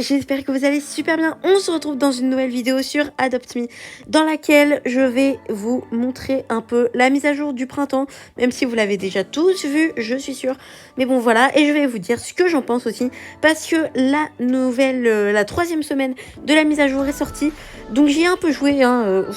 j'espère que vous allez super bien. On se retrouve dans une nouvelle vidéo sur Adopt Me dans laquelle je vais vous montrer un peu la mise à jour du printemps, même si vous l'avez déjà tous vu, je suis sûre. Mais bon voilà, et je vais vous dire ce que j'en pense aussi, parce que la troisième semaine de la mise à jour est sortie, donc j'y ai un peu joué,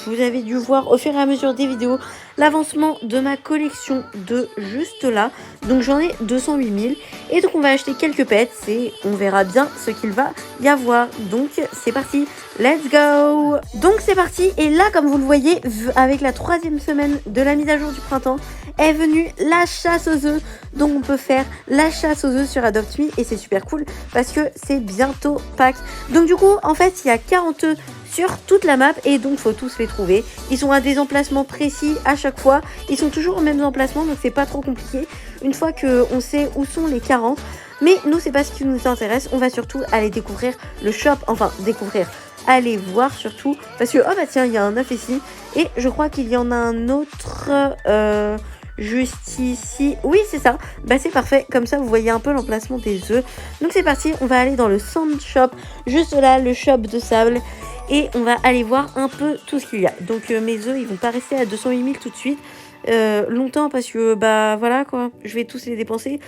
vous avez dû voir au fur et à mesure des vidéos l'avancement de ma collection de juste là, donc j'en ai 208 000, et donc on va acheter quelques pets, et on verra bien ce qu'il va y avoir. Donc c'est parti, let's go. Donc c'est parti, et là comme vous le voyez, avec la troisième semaine de la mise à jour du printemps, est venue la chasse aux œufs. Donc on peut faire la chasse aux œufs sur Adopt Me, et c'est super cool parce que c'est bientôt Pâques. Donc du coup en fait il y a 40 œufs sur toute la map, et donc faut tous les trouver. Ils sont à des emplacements précis à chaque fois, ils sont toujours au même emplacement, donc c'est pas trop compliqué une fois qu'on sait où sont les 40. Mais nous c'est pas ce qui nous intéresse, on va surtout aller découvrir le shop, enfin découvrir, aller voir surtout, parce que oh bah tiens il y a un œuf ici, et je crois qu'il y en a un autre juste ici, oui c'est ça, bah c'est parfait, comme ça vous voyez un peu l'emplacement des œufs. Donc c'est parti, on va aller dans le sand shop, juste là, le shop de sable, et on va aller voir un peu tout ce qu'il y a. Donc mes œufs ils vont pas rester à 208 000 tout de suite longtemps, parce que bah voilà quoi, je vais tous les dépenser,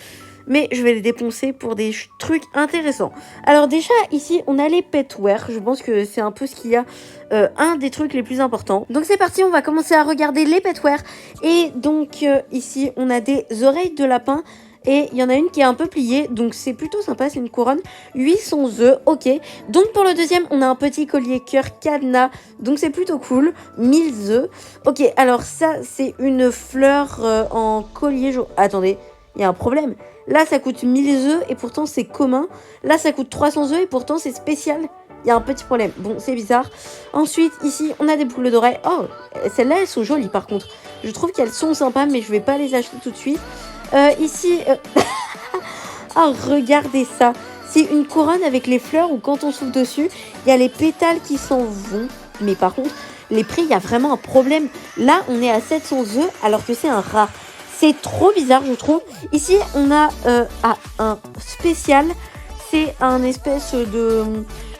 mais je vais les dépenser pour des trucs intéressants. Alors déjà ici on a les petware, je pense que c'est un peu ce qu'il y a, un des trucs les plus importants. Donc c'est parti, on va commencer à regarder les petware, et donc ici on a des oreilles de lapin, et il y en a une qui est un peu pliée, donc c'est plutôt sympa, c'est une couronne, 800 œufs, ok. Donc pour le deuxième, on a un petit collier cœur cadenas, donc c'est plutôt cool, 1000 œufs. Ok, alors ça, c'est une fleur en collier jaune. Attendez, il y a un problème. Là, ça coûte 1000 œufs, et pourtant c'est commun. Là, ça coûte 300 œufs, et pourtant c'est spécial. Il y a un petit problème, bon, c'est bizarre. Ensuite, ici, on a des boucles d'oreilles. Oh, celles-là, elles sont jolies par contre. Je trouve qu'elles sont sympas, mais je vais pas les acheter tout de suite. Ici, oh, regardez ça. C'est une couronne avec les fleurs où quand on souffle dessus, il y a les pétales qui s'en vont. Mais par contre, les prix, il y a vraiment un problème. Là, on est à 700 œufs alors que c'est un rare. C'est trop bizarre, je trouve. Ici, on a un spécial. C'est un espèce de...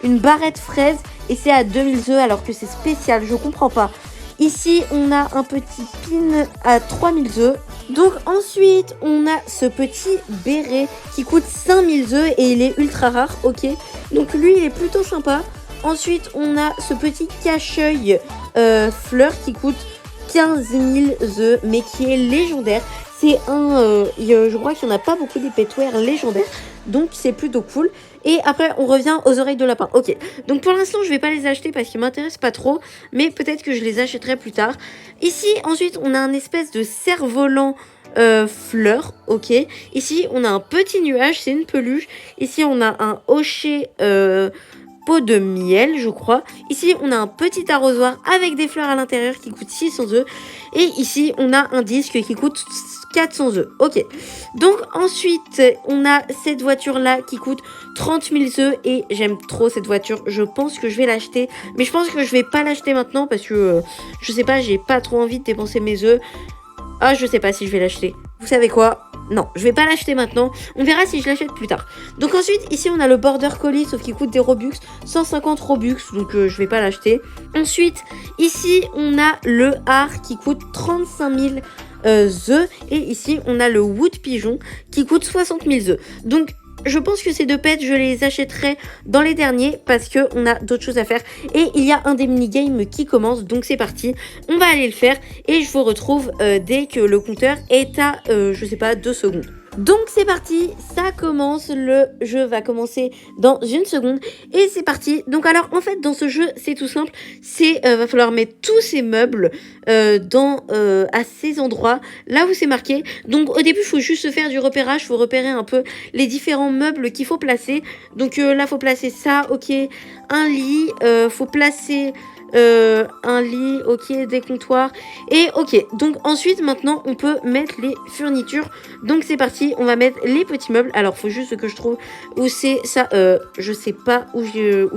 une barrette fraise, et c'est à 2000 œufs alors que c'est spécial. Je comprends pas. Ici, on a un petit pin à 3000 œufs. Donc ensuite, on a ce petit béret qui coûte 5000 œufs et il est ultra rare, ok. Donc lui, il est plutôt sympa. Ensuite, on a ce petit cache-œil fleur qui coûte 15 000 œufs, mais qui est légendaire. C'est un... je crois qu'il n'y en a pas beaucoup des petware légendaires, donc c'est plutôt cool. Et après, on revient aux oreilles de lapin. Ok, donc pour l'instant, je vais pas les acheter parce qu'ils m'intéressent pas trop, mais peut-être que je les achèterai plus tard. Ici, ensuite, on a un espèce de cerf-volant fleur, ok. Ici, on a un petit nuage, c'est une peluche. Ici, on a un hocher... pot de miel, je crois. Ici, on a un petit arrosoir avec des fleurs à l'intérieur qui coûte 600 œufs. Et ici, on a un disque qui coûte 400 œufs. Ok. Donc, ensuite, on a cette voiture-là qui coûte 30 000 œufs. Et j'aime trop cette voiture. Je pense que je vais l'acheter. Mais je pense que je vais pas l'acheter maintenant parce que, je sais pas, j'ai pas trop envie de dépenser mes œufs. Ah, je sais pas si je vais l'acheter. Vous savez quoi ? Non, je vais pas l'acheter maintenant. On verra si je l'achète plus tard. Donc ensuite, ici, on a le Border Collie, sauf qu'il coûte des Robux. 150 Robux, donc je vais pas l'acheter. Ensuite, ici, on a le Har qui coûte 35 000 œufs. Et ici, on a le Wood Pigeon qui coûte 60 000 œufs. Donc... je pense que ces deux pets, je les achèterai dans les derniers parce qu'on a d'autres choses à faire. Et il y a un des minigames qui commence, donc c'est parti. On va aller le faire et je vous retrouve dès que le compteur est à, je sais pas, 2 secondes. Donc c'est parti, ça commence, le jeu va commencer dans une seconde et c'est parti. Donc alors en fait dans ce jeu c'est tout simple, c'est va falloir mettre tous ces meubles à ces endroits là où c'est marqué. Donc au début il faut juste se faire du repérage, il faut repérer un peu les différents meubles qu'il faut placer. Donc là il faut placer ça, ok, un lit, faut placer un lit, ok, des comptoirs. Et ok, donc ensuite, maintenant, on peut mettre les fournitures. Donc c'est parti, on va mettre les petits meubles. Alors, faut juste que je trouve où c'est ça. Je sais pas où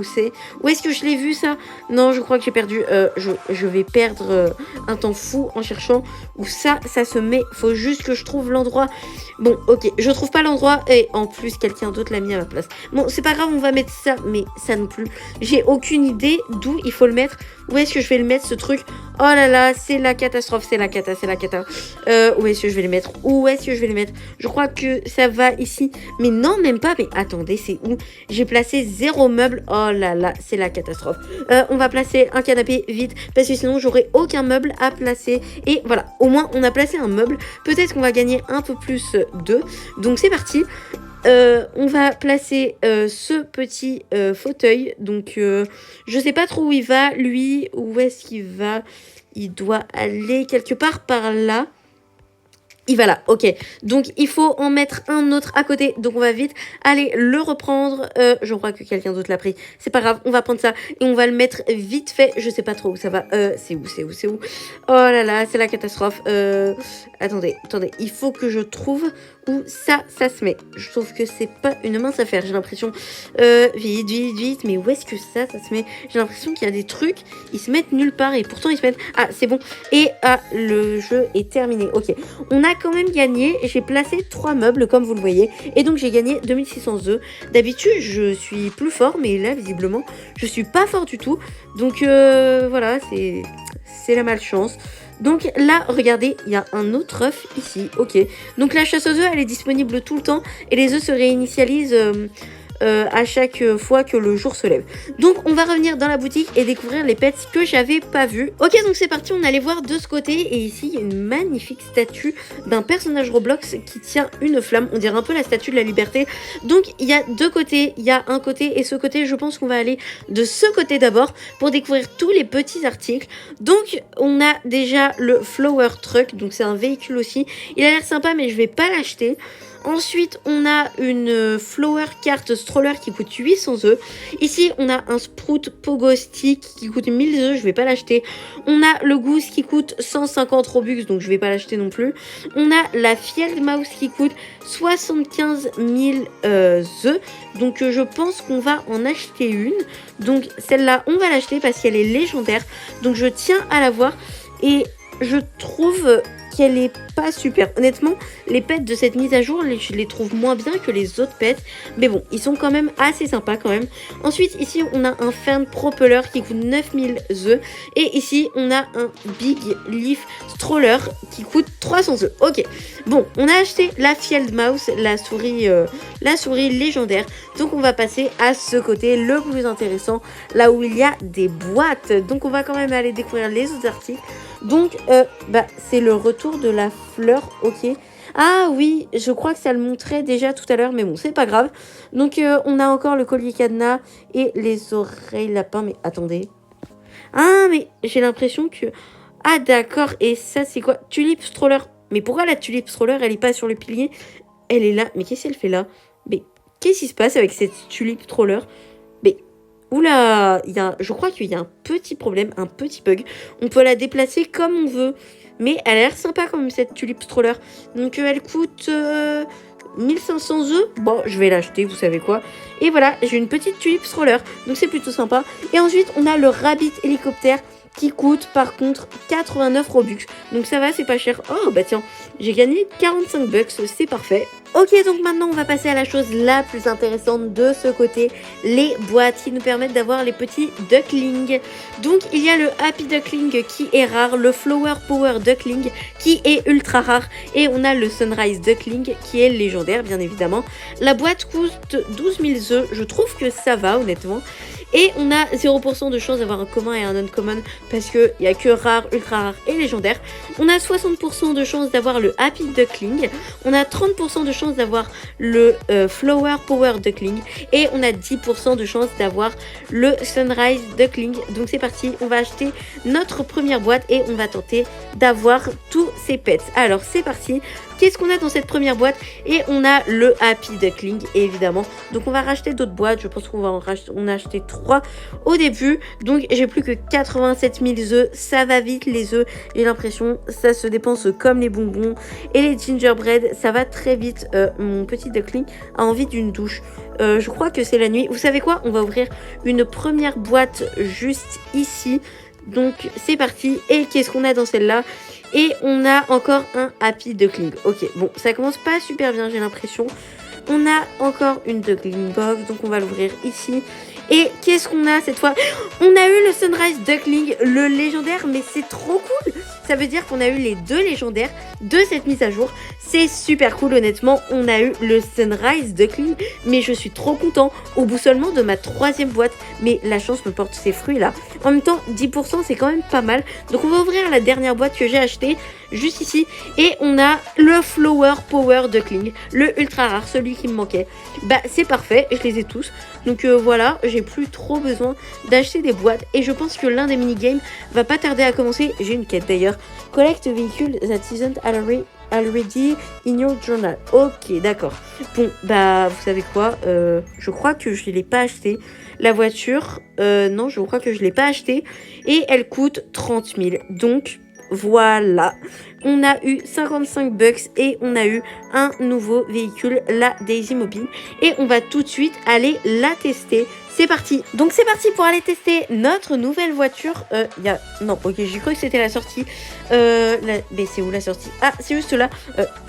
c'est. Où est-ce que je l'ai vu ça? Non, je crois que j'ai perdu. Je vais perdre un temps fou en cherchant où ça se met. Faut juste que je trouve l'endroit. Bon, ok, je trouve pas l'endroit et en plus quelqu'un d'autre l'a mis à ma place. Bon, c'est pas grave, on va mettre ça, mais ça non plus. J'ai aucune idée d'où il faut le mettre. Où est-ce que je vais le mettre ce truc? Oh là là, c'est la catastrophe, c'est la cata. Où est-ce que je vais le mettre? Où est-ce que je vais le mettre? Je crois que ça va ici. Mais non, même pas. Mais attendez, c'est où? J'ai placé 0 meuble. Oh là là, c'est la catastrophe. On va placer un canapé vite parce que sinon j'aurai aucun meuble à placer. Et voilà, au moins on a placé un meuble. Peut-être qu'on va gagner un peu plus d'eux. Donc c'est parti. On va placer ce petit fauteuil. Donc, je sais pas trop où il va, lui. Où est-ce qu'il va? Il doit aller quelque part par là. Il va là, ok. Donc, il faut en mettre un autre à côté. Donc, on va vite aller le reprendre. Je crois que quelqu'un d'autre l'a pris. C'est pas grave, on va prendre ça et on va le mettre vite fait. Je sais pas trop où ça va. C'est où? Oh là là, c'est la catastrophe. Attendez. Il faut que je trouve où ça se met. Je trouve que c'est pas une mince affaire. J'ai l'impression... Vite. Mais où est-ce que ça se met? J'ai l'impression qu'il y a des trucs, ils se mettent nulle part et pourtant ils se mettent... Ah, c'est bon. Et le jeu est terminé. Ok. On a quand même gagné. J'ai placé 3 meubles, comme vous le voyez. Et donc, j'ai gagné 2600 œufs. D'habitude, je suis plus fort, mais là, visiblement, je suis pas fort du tout. Donc, voilà, c'est la malchance. Donc là, regardez, il y a un autre œuf ici, ok. Donc la chasse aux œufs, elle est disponible tout le temps et les œufs se réinitialisent à chaque fois que le jour se lève. Donc on va revenir dans la boutique et découvrir les pets que j'avais pas vus. Ok, donc c'est parti, on allait voir de ce côté et ici il y a une magnifique statue d'un personnage Roblox qui tient une flamme. On dirait un peu la statue de la liberté. Donc il y a 2 côtés, il y a un côté et ce côté. Je pense qu'on va aller de ce côté d'abord pour découvrir tous les petits articles. Donc on a déjà le Flower Truck, donc c'est un véhicule aussi. Il a l'air sympa mais je vais pas l'acheter. Ensuite, on a une Flower Cart Stroller qui coûte 800 œufs. Ici, on a un Sprout Pogo Stick qui coûte 1000 œufs, je vais pas l'acheter. On a le Goose qui coûte 150 Robux, donc je vais pas l'acheter non plus. On a la Field Mouse qui coûte 75 000 œufs, donc je pense qu'on va en acheter une. Donc celle-là, on va l'acheter parce qu'elle est légendaire, donc je tiens à la voir. Et je trouve qu'elle est pas super. Honnêtement, les pets de cette mise à jour, je les trouve moins bien que les autres pets. Mais bon, ils sont quand même assez sympas quand même. Ensuite, ici, on a un Fern Propeller qui coûte 9000 œufs. Et ici, on a un Big Leaf Stroller qui coûte 300 œufs. Ok. Bon, on a acheté la Field Mouse, la souris légendaire. Donc, on va passer à ce côté le plus intéressant, là où il y a des boîtes. Donc, on va quand même aller découvrir les autres articles. Donc, c'est le retour de la fleur, ok. Ah oui, je crois que ça le montrait déjà tout à l'heure, mais bon, c'est pas grave. Donc, on a encore le collier cadenas et les oreilles lapins. Mais attendez. Ah, mais j'ai l'impression que... Ah, d'accord, et ça, c'est quoi? Tulip Stroller. Mais pourquoi la Tulip Stroller, elle est pas sur le pilier? Elle est là. Mais qu'est-ce qu'elle fait là? Mais qu'est-ce qui se passe avec cette Tulip Stroller? Mais... Oula, je crois qu'il y a un petit problème, un petit bug. On peut la déplacer comme on veut. Mais elle a l'air sympa quand même, cette Tulip Stroller. Donc elle coûte 1500 œufs. Bon, je vais l'acheter, vous savez quoi. Et voilà, j'ai une petite Tulip Stroller. Donc c'est plutôt sympa. Et ensuite, on a le Rabbit Hélicoptère qui coûte par contre 89 Robux. Donc ça va, c'est pas cher. Oh bah tiens, j'ai gagné 45 bucks, c'est parfait. Ok, donc maintenant on va passer à la chose la plus intéressante de ce côté, les boîtes qui nous permettent d'avoir les petits ducklings. Donc il y a le Happy Duckling qui est rare, le Flower Power Duckling qui est ultra rare et on a le Sunrise Duckling qui est légendaire bien évidemment. La boîte coûte 12 000 œufs, je trouve que ça va honnêtement. Et on a 0% de chance d'avoir un commun et un uncommon parce qu'il n'y a que rare, ultra rare et légendaire. On a 60% de chance d'avoir le Happy Duckling. On a 30% de chance d'avoir le Flower Power Duckling. Et on a 10% de chance d'avoir le Sunrise Duckling. Donc c'est parti, on va acheter notre première boîte et on va tenter d'avoir tous ces pets. Alors c'est parti. qu'est-ce qu'on a dans cette première boîte? Et on a le Happy Duckling, évidemment. Donc on va racheter d'autres boîtes. Je pense qu'on va on a acheté 3 au début. Donc j'ai plus que 87 000 œufs. Ça va vite les œufs. J'ai l'impression ça se dépense comme les bonbons. Et les gingerbread, ça va très vite. Mon petit Duckling a envie d'une douche. Je crois que c'est la nuit. Vous savez quoi? On va ouvrir une première boîte juste ici. Donc c'est parti. Et qu'est-ce qu'on a dans celle-là? Et on a encore un Happy Duckling. Ok, bon, ça commence pas super bien, j'ai l'impression. On a encore une Duckling Box, donc on va l'ouvrir ici. Et qu'est-ce qu'on a cette fois? On a eu le Sunrise Duckling, le légendaire, mais c'est trop cool. Ça veut dire qu'on a eu les 2 légendaires de cette mise à jour. C'est super cool, honnêtement. On a eu le Sunrise Duckling, mais je suis trop content. Au bout seulement de ma 3e boîte, mais la chance me porte ses fruits là. En même temps, 10% c'est quand même pas mal. Donc on va ouvrir la dernière boîte que j'ai achetée juste ici. Et on a le Flower Power Duckling, le ultra rare, celui qui me manquait. Bah c'est parfait, je les ai tous. Donc voilà, j'ai plus trop besoin d'acheter des boîtes. Et je pense que l'un des mini-games va pas tarder à commencer. J'ai une quête d'ailleurs. Collect a vehicle that isn't already in your journal. Ok, d'accord. Bon, bah vous savez quoi, je crois que je ne l'ai pas acheté. La voiture, non, je crois que je ne l'ai pas acheté. Et elle coûte 30 000. Donc voilà, on a eu 55 bucks et on a eu un nouveau véhicule, la Daisy Mobile. Et on va tout de suite aller la tester. C'est parti. Donc c'est parti pour aller tester notre nouvelle voiture. Non, ok, j'ai cru que c'était la sortie. Mais c'est où la sortie? Ah, c'est juste là.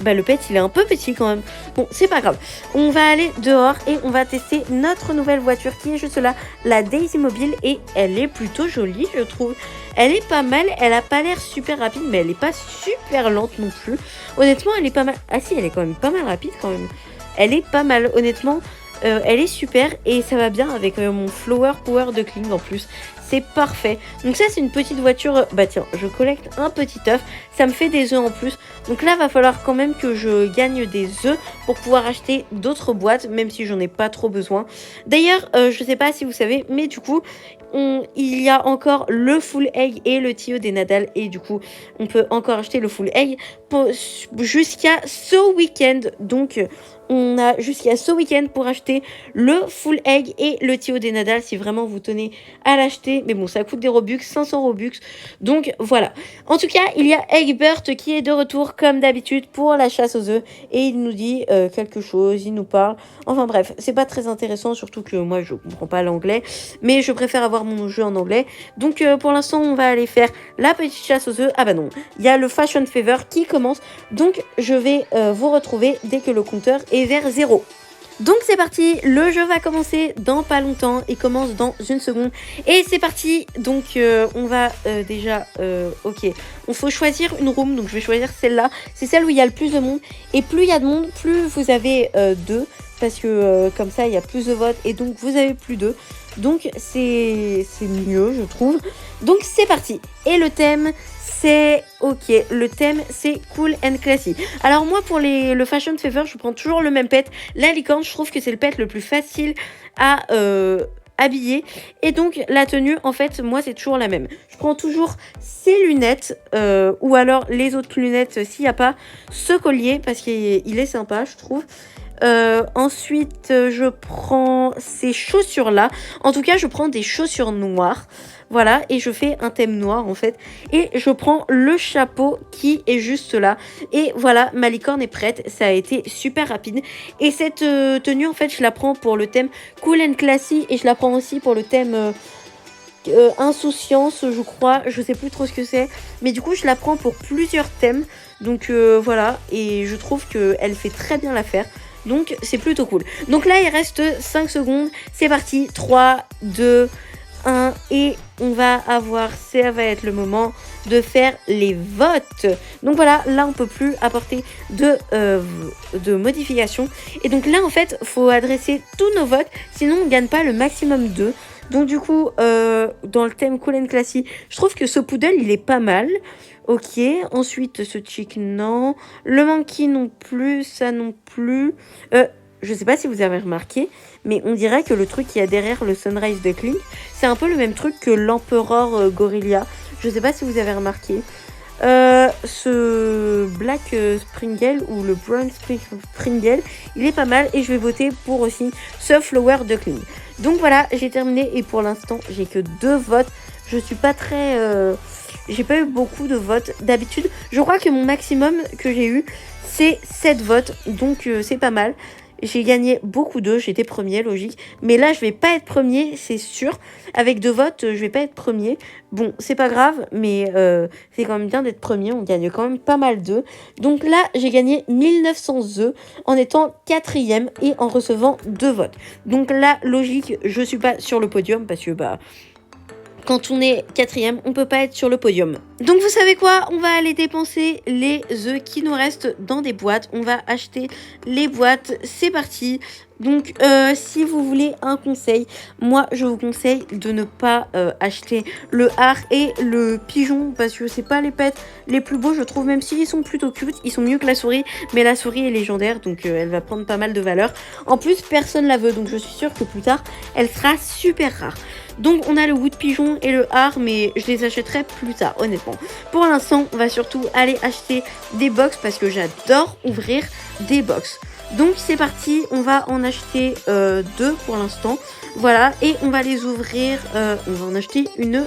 Le pet, il est un peu petit quand même. Bon, c'est pas grave. On va aller dehors et on va tester notre nouvelle voiture qui est juste là, la Daisy Mobile. Et elle est plutôt jolie, je trouve. Elle est pas mal. Elle a pas l'air super rapide, mais elle est pas super lente non plus. Honnêtement, elle est pas mal. Ah si, elle est quand même pas mal rapide quand même. Elle est pas mal, honnêtement. Elle est super et ça va bien avec mon Flower Power Duckling en plus. C'est parfait. Donc ça, c'est une petite voiture. Bah tiens, je collecte un petit œuf. Ça me fait des œufs en plus. Donc là, va falloir quand même que je gagne des œufs pour pouvoir acheter d'autres boîtes, même si j'en ai pas trop besoin. D'ailleurs, je sais pas si vous savez, mais du coup, il y a encore le Full Egg et le Tio des Nadal. Et du coup, on peut encore acheter le Full Egg jusqu'à ce week-end. Donc, on a jusqu'à ce week-end pour acheter le Full Egg et le Tio des Nadal si vraiment vous tenez à l'acheter. Mais bon, ça coûte des Robux, 500 Robux. Donc voilà. En tout cas, il y a Egbert qui est de retour comme d'habitude pour la chasse aux œufs. Et il nous dit quelque chose, il nous parle. Enfin bref, c'est pas très intéressant, surtout que moi je comprends pas l'anglais. Mais je préfère avoir mon jeu en anglais. Donc pour l'instant, on va aller faire la petite chasse aux œufs. Ah bah non, il y a le Fashion Fever qui commence. Donc je vais vous retrouver dès que le compteur est vers 0. Donc c'est parti, le jeu va commencer dans pas longtemps, il commence dans une seconde et c'est parti. Donc on va déjà, ok, on faut choisir une room, donc je vais choisir celle-là, c'est celle où il y a le plus de monde et plus il y a de monde, plus vous avez d'œufs parce que comme ça il y a plus de votes et donc vous avez plus d'œufs, donc c'est mieux je trouve. Donc c'est parti et le thème c'est ok, le thème c'est cool and classy. Alors moi pour le Fashion Fever je prends toujours le même pet, la licorne. Je trouve que c'est le pet le plus facile à habiller et donc la tenue en fait moi c'est toujours la même. Je prends toujours ces lunettes ou alors les autres lunettes s'il n'y a pas ce collier parce qu'il est sympa je trouve. Ensuite je prends ces chaussures là, en tout cas je prends des chaussures noires. Voilà, et je fais un thème noir en fait. Et je prends le chapeau qui est juste là. Et voilà, ma licorne est prête. Ça a été super rapide. Et cette tenue en fait, je la prends pour le thème cool and classy. Et je la prends aussi pour le thème insouciance, je crois. Je sais plus trop ce que c'est. Mais du coup, je la prends pour plusieurs thèmes. Donc voilà, et je trouve qu'elle fait très bien l'affaire. Donc c'est plutôt cool. Donc là, il reste 5 secondes. C'est parti, 3, 2... 1 et on va avoir, ça va être le moment de faire les votes. Donc voilà, là on peut plus apporter de modifications et donc là en fait faut adresser tous nos votes sinon on gagne pas le maximum 2. Donc du coup dans le thème cool and classy je trouve que ce poodle il est pas mal. Ok, ensuite ce chick non, le monkey non plus, ça non plus. Je sais pas si vous avez remarqué, mais on dirait que le truc qu'il y a derrière le Sunrise Duckling, c'est un peu le même truc que l'Emperor Gorilla. Je sais pas si vous avez remarqué. ce Black Springle ou le Brown Springle, il est pas mal et je vais voter pour aussi ce Flower Duckling. Donc voilà, j'ai terminé et pour l'instant, j'ai que 2 votes. Je suis pas très... j'ai pas eu beaucoup de votes. D'habitude, je crois que mon maximum que j'ai eu, c'est 7 votes. Donc c'est pas mal. J'ai gagné beaucoup d'eux, j'étais premier, logique. Mais là, je vais pas être premier, c'est sûr. Avec 2 votes, je vais pas être premier. Bon, c'est pas grave, mais c'est quand même bien d'être premier. On gagne quand même pas mal d'œufs. Donc là, j'ai gagné 1900 œufs en étant 4e et en recevant 2 votes. Donc là, logique, je suis pas sur le podium parce que bah... Quand on est 4e, on peut pas être sur le podium. Donc vous savez quoi? On va aller dépenser les œufs qui nous restent dans des boîtes. On va acheter les boîtes. C'est parti. Donc si vous voulez un conseil, moi je vous conseille de ne pas acheter le hare et le pigeon parce que c'est pas les pets les plus beaux, je trouve, même s'ils sont plutôt cute. Ils sont mieux que la souris, mais la souris est légendaire, donc elle va prendre pas mal de valeur. En plus, personne la veut, donc je suis sûre que plus tard, elle sera super rare. Donc on a le wood pigeon et le hare, mais je les achèterai plus tard, honnêtement. Pour l'instant, on va surtout aller acheter des box parce que j'adore ouvrir des box. Donc c'est parti, on va en acheter 2 pour l'instant. Voilà, et on va les ouvrir, on va en acheter une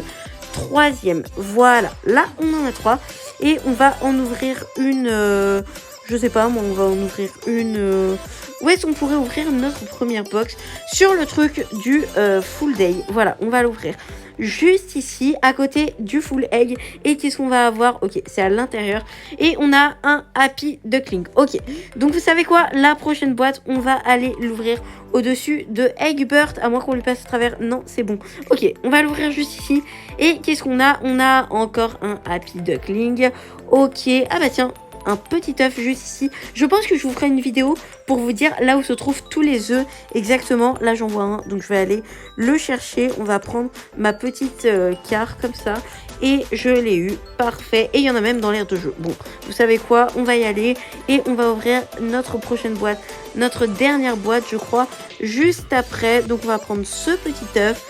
3e. Voilà, là on en a 3 et on va en ouvrir une... je sais pas, moi on va en ouvrir une... Où est-ce qu'on pourrait ouvrir notre première box? Sur le truc du full day. Voilà, on va l'ouvrir juste ici, à côté du full egg. Et qu'est-ce qu'on va avoir? Ok, c'est à l'intérieur. Et on a un happy duckling. Ok, donc vous savez quoi? La prochaine boîte, on va aller l'ouvrir au-dessus de Eggbird, à moins qu'on lui passe à travers. Non, c'est bon. Ok, on va l'ouvrir juste ici. Et qu'est-ce qu'on a? On a encore un happy duckling. Ok, ah bah tiens, un petit œuf juste ici. Je pense que je vous ferai une vidéo pour vous dire là où se trouvent tous les œufs exactement. Là j'en vois un, donc je vais aller le chercher. On va prendre ma petite carte comme ça et je l'ai eu, parfait. Et il y en a même dans l'air de jeu. Bon, vous savez quoi, on va y aller et on va ouvrir notre prochaine boîte, notre dernière boîte je crois, juste après. Donc on va prendre ce petit œuf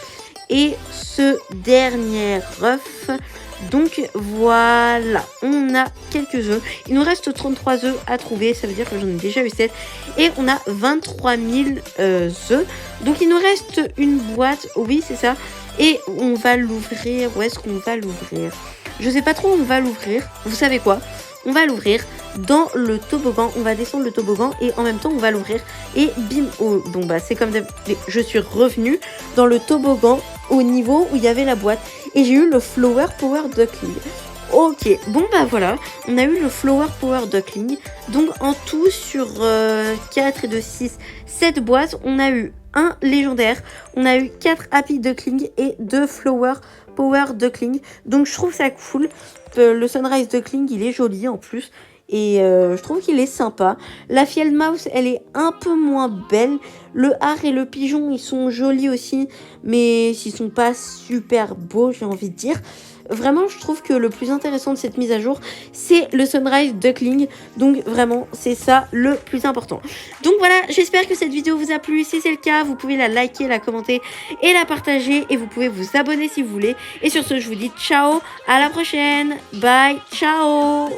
et ce dernier œuf. Donc voilà, on a quelques œufs. Il nous reste 33 œufs à trouver, ça veut dire que j'en ai déjà eu 7. Et on a 23 000 œufs. Donc il nous reste une boîte, oui c'est ça. Et on va l'ouvrir, où est-ce qu'on va l'ouvrir? Je sais pas trop où on va l'ouvrir. Vous savez quoi? On va l'ouvrir dans le toboggan. On va descendre le toboggan et en même temps on va l'ouvrir. Et bim, oh, bon bah c'est comme je suis revenue dans le toboggan au niveau où il y avait la boîte. Et j'ai eu le Flower Power Duckling. Ok, bon bah voilà, on a eu le Flower Power Duckling. Donc en tout sur 4 et 2, 6, 7 boîtes, on a eu un légendaire, on a eu 4 Happy Duckling et 2 Flower Power Duckling. Donc je trouve ça cool. Le Sunrise Duckling, il est joli en plus. Et je trouve qu'il est sympa. La Field Mouse, elle est un peu moins belle. Le hare et le pigeon, ils sont jolis aussi. Mais ils sont pas super beaux, j'ai envie de dire. Vraiment, je trouve que le plus intéressant de cette mise à jour, c'est le Sunrise Duckling. Donc vraiment, c'est ça le plus important. Donc voilà, j'espère que cette vidéo vous a plu. Si c'est le cas, vous pouvez la liker, la commenter et la partager. Et vous pouvez vous abonner si vous voulez. Et sur ce, je vous dis ciao, à la prochaine. Bye, ciao.